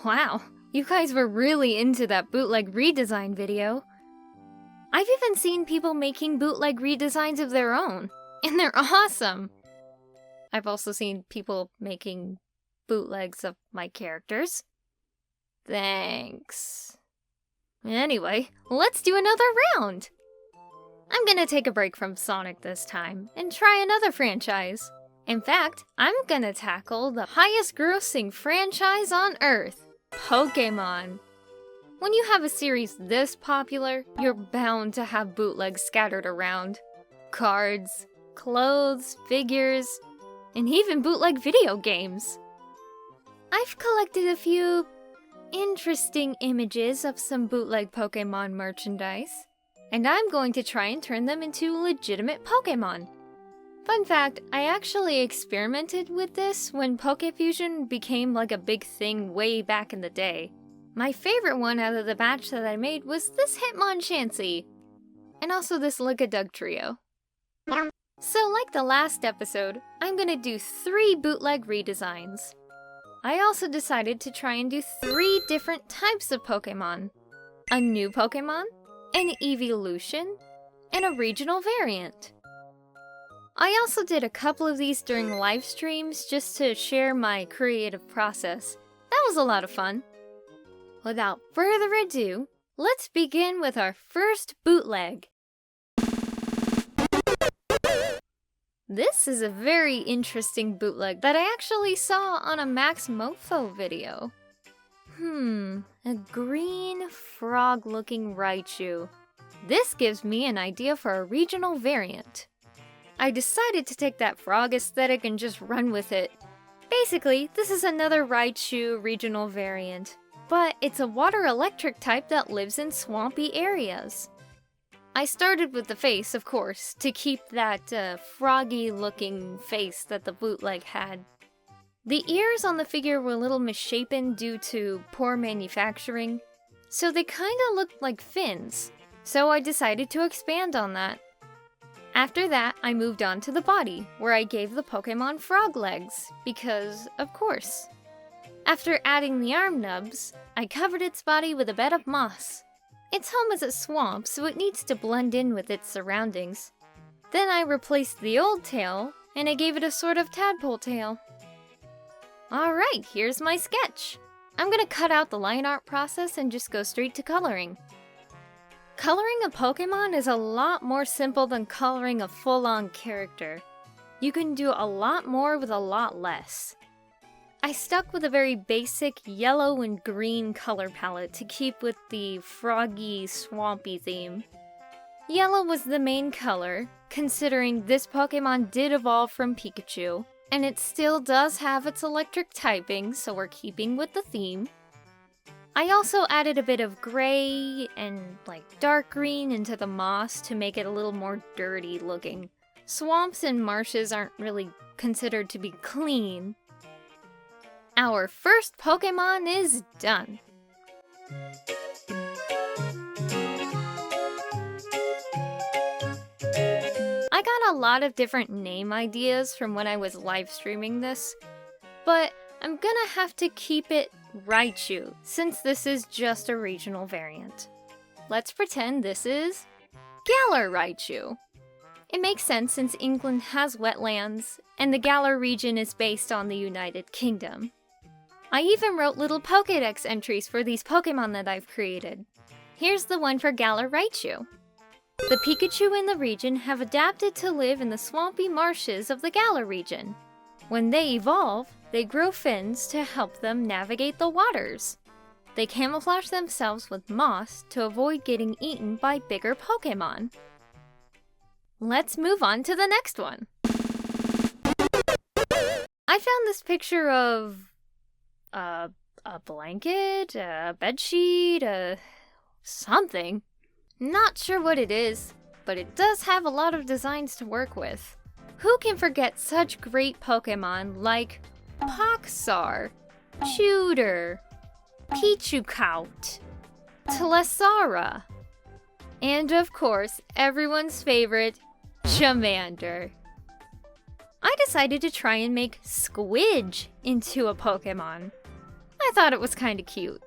Wow, you guys were really into that bootleg redesign video. I've even seen people making bootleg redesigns of their own, and they're awesome! I've also seen people making bootlegs of my characters. Thanks. Anyway, let's do another round! I'm gonna take a break from Sonic this time, and try another franchise. In fact, I'm gonna tackle the highest grossing franchise on Earth, Pokémon. When you have a series this popular, you're bound to have bootlegs scattered around. Cards, clothes, figures, and even bootleg video games. I've collected a few interesting images of some bootleg Pokémon merchandise, and I'm going to try and turn them into legitimate Pokémon. Fun fact, I actually experimented with this when PokeFusion became like a big thing way back in the day. My favorite one out of the batch that I made was this Hitmonchancy, and also this Lickitung trio. So like the last episode, I'm gonna do 3 bootleg redesigns. I also decided to try and do 3 different types of Pokemon. A new Pokemon, an evolution, and a regional variant. I also did a couple of these during live streams just to share my creative process. That was a lot of fun. Without further ado, let's begin with our first bootleg. This is a very interesting bootleg that I actually saw on a Max Mofo video. A green frog-looking Raichu. This gives me an idea for a regional variant. I decided to take that frog aesthetic and just run with it. Basically, this is another Raichu regional variant, but it's a water electric type that lives in swampy areas. I started with the face, of course, to keep that froggy-looking face that the bootleg had. The ears on the figure were a little misshapen due to poor manufacturing, so they kinda looked like fins, so I decided to expand on that. After that, I moved on to the body, where I gave the Pokemon frog legs, because, of course. After adding the arm nubs, I covered its body with a bed of moss. Its home is a swamp, so it needs to blend in with its surroundings. Then I replaced the old tail, and I gave it a sort of tadpole tail. Alright, here's my sketch. I'm gonna cut out the line art process and just go straight to coloring. Coloring a Pokemon is a lot more simple than coloring a full-on character. You can do a lot more with a lot less. I stuck with a very basic yellow and green color palette to keep with the froggy, swampy theme. Yellow was the main color, considering this Pokemon did evolve from Pikachu, and it still does have its electric typing, so we're keeping with the theme. I also added a bit of gray and dark green into the moss to make it a little more dirty looking. Swamps and marshes aren't really considered to be clean. Our first Pokemon is done. I got a lot of different name ideas from when I was live streaming this, but I'm gonna have to keep it Raichu, since this is just a regional variant. Let's pretend this is Galar Raichu. It makes sense since England has wetlands, and the Galar region is based on the United Kingdom. I even wrote little Pokedex entries for these Pokemon that I've created. Here's the one for Galar Raichu. The Pikachu in the region have adapted to live in the swampy marshes of the Galar region. When they evolve, they grow fins to help them navigate the waters. They camouflage themselves with moss to avoid getting eaten by bigger Pokemon. Let's move on to the next one. I found this picture of a blanket, a bedsheet, something. Not sure what it is, but it does have a lot of designs to work with. Who can forget such great Pokemon like Poxar, Chewder, Pichucout, Telesara, and of course, everyone's favorite, Charmander. I decided to try and make Squidge into a Pokemon. I thought it was kinda cute.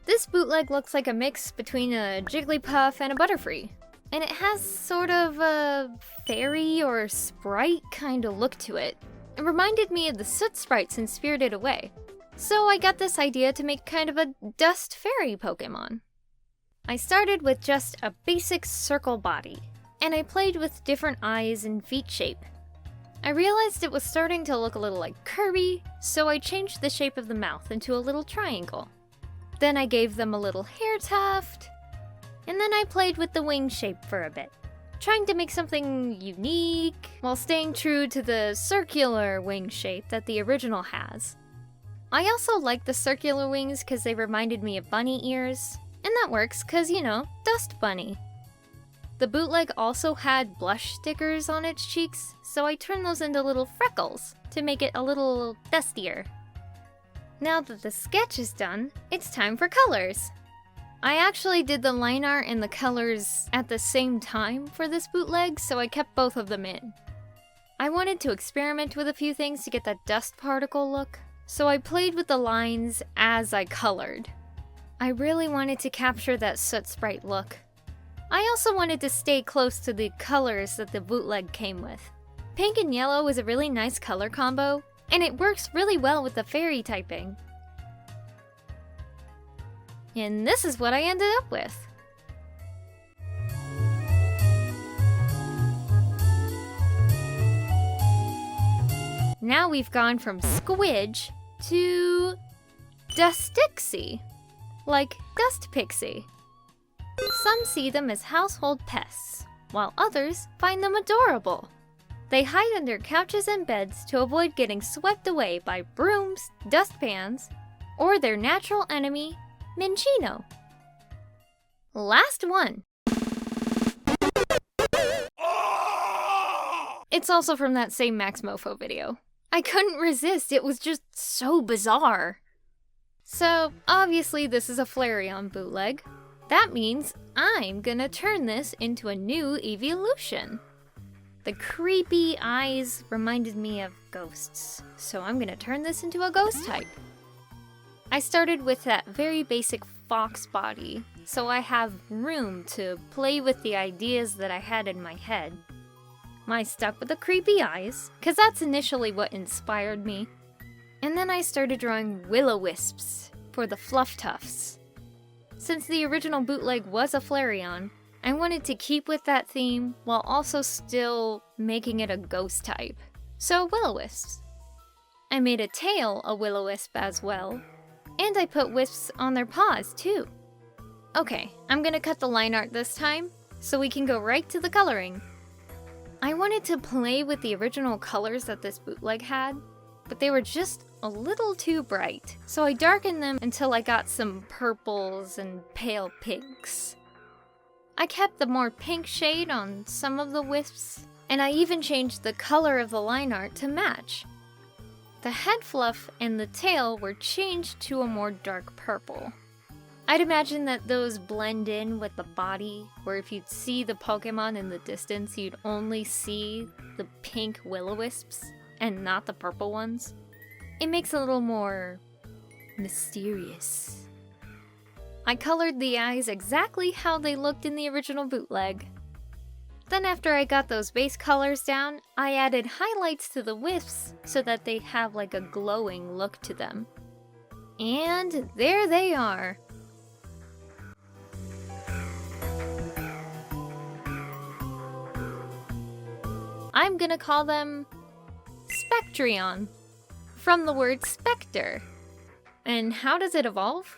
This bootleg looks like a mix between a Jigglypuff and a Butterfree, and it has sort of a fairy or sprite kind of look to it. It reminded me of the Soot sprites in Spirited Away, so I got this idea to make kind of a dust fairy Pokemon. I started with just a basic circle body, and I played with different eyes and feet shape. I realized it was starting to look a little like Kirby, so I changed the shape of the mouth into a little triangle. Then I gave them a little hair tuft, and then I played with the wing shape for a bit, trying to make something unique while staying true to the circular wing shape that the original has. I also like the circular wings because they reminded me of bunny ears, and that works because, you know, Dust Bunny. The bootleg also had blush stickers on its cheeks, so I turned those into little freckles to make it a little dustier. Now that the sketch is done, it's time for colors. I actually did the line art and the colors at the same time for this bootleg, so I kept both of them in. I wanted to experiment with a few things to get that dust particle look, so I played with the lines as I colored. I really wanted to capture that Soot sprite look. I also wanted to stay close to the colors that the bootleg came with. Pink and yellow is a really nice color combo, and it works really well with the fairy typing. And this is what I ended up with. Now we've gone from Squidge to Dustixie, like Dust Pixie. Some see them as household pests, while others find them adorable. They hide under couches and beds to avoid getting swept away by brooms, dustpans, or their natural enemy, Minccino. Last one. It's also from that same Max Mofo video. I couldn't resist, it was just so bizarre. So, obviously this is a Flareon bootleg. That means I'm gonna turn this into a new evolution. The creepy eyes reminded me of ghosts, so I'm gonna turn this into a ghost type. I started with that very basic fox body, so I have room to play with the ideas that I had in my head. I stuck with the creepy eyes, because that's initially what inspired me. And then I started drawing will-o-wisps for the fluff tufts. Since the original bootleg was a Flareon, I wanted to keep with that theme while also still making it a ghost type. So will-o-wisps. I made a tail a will-o-wisp as well, and I put wisps on their paws too. Okay, I'm gonna cut the line art this time, so we can go right to the coloring. I wanted to play with the original colors that this bootleg had, but they were just a little too bright, so I darkened them until I got some purples and pale pinks. I kept the more pink shade on some of the wisps, and I even changed the color of the line art to match. The head fluff and the tail were changed to a more dark purple. I'd imagine that those blend in with the body, where if you'd see the Pokemon in the distance, you'd only see the pink will-o-wisps and not the purple ones. It makes it a little more mysterious. I colored the eyes exactly how they looked in the original bootleg. Then after I got those base colors down, I added highlights to the wisps so that they have like a glowing look to them. And there they are. I'm gonna call them Spectreon, from the word specter. And how does it evolve?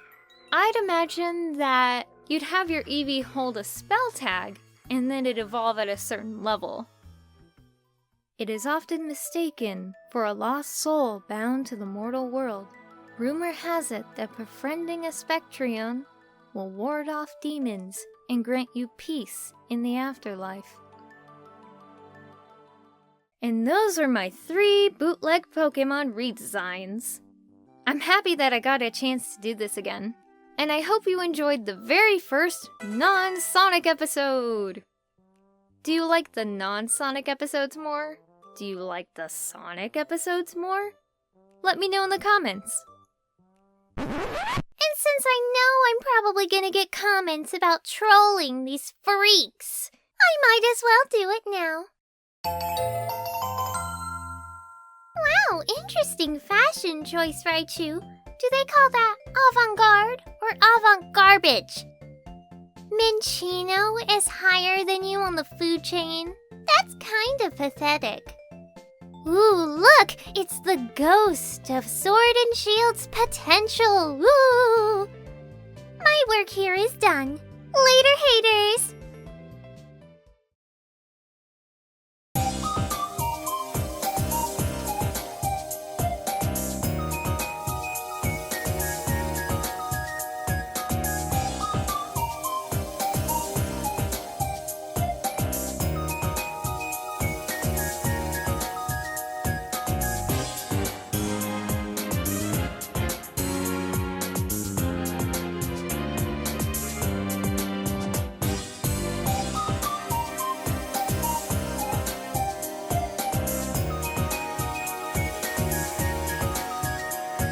I'd imagine that you'd have your Eevee hold a spell tag, and then it'd evolve at a certain level. It is often mistaken for a lost soul bound to the mortal world. Rumor has it that befriending a Spectreon will ward off demons and grant you peace in the afterlife. And those are my 3 bootleg Pokemon redesigns. I'm happy that I got a chance to do this again. And I hope you enjoyed the very first non-Sonic episode! Do you like the non-Sonic episodes more? Do you like the Sonic episodes more? Let me know in the comments! And since I know I'm probably gonna get comments about trolling these freaks, I might as well do it now. Wow, interesting fashion choice, Raichu. Do they call that avant-garde or avant-garbage? Minccino is higher than you on the food chain? That's kind of pathetic. Ooh, look! It's the ghost of Sword and Shield's potential! Woo! My work here is done. Later, haters!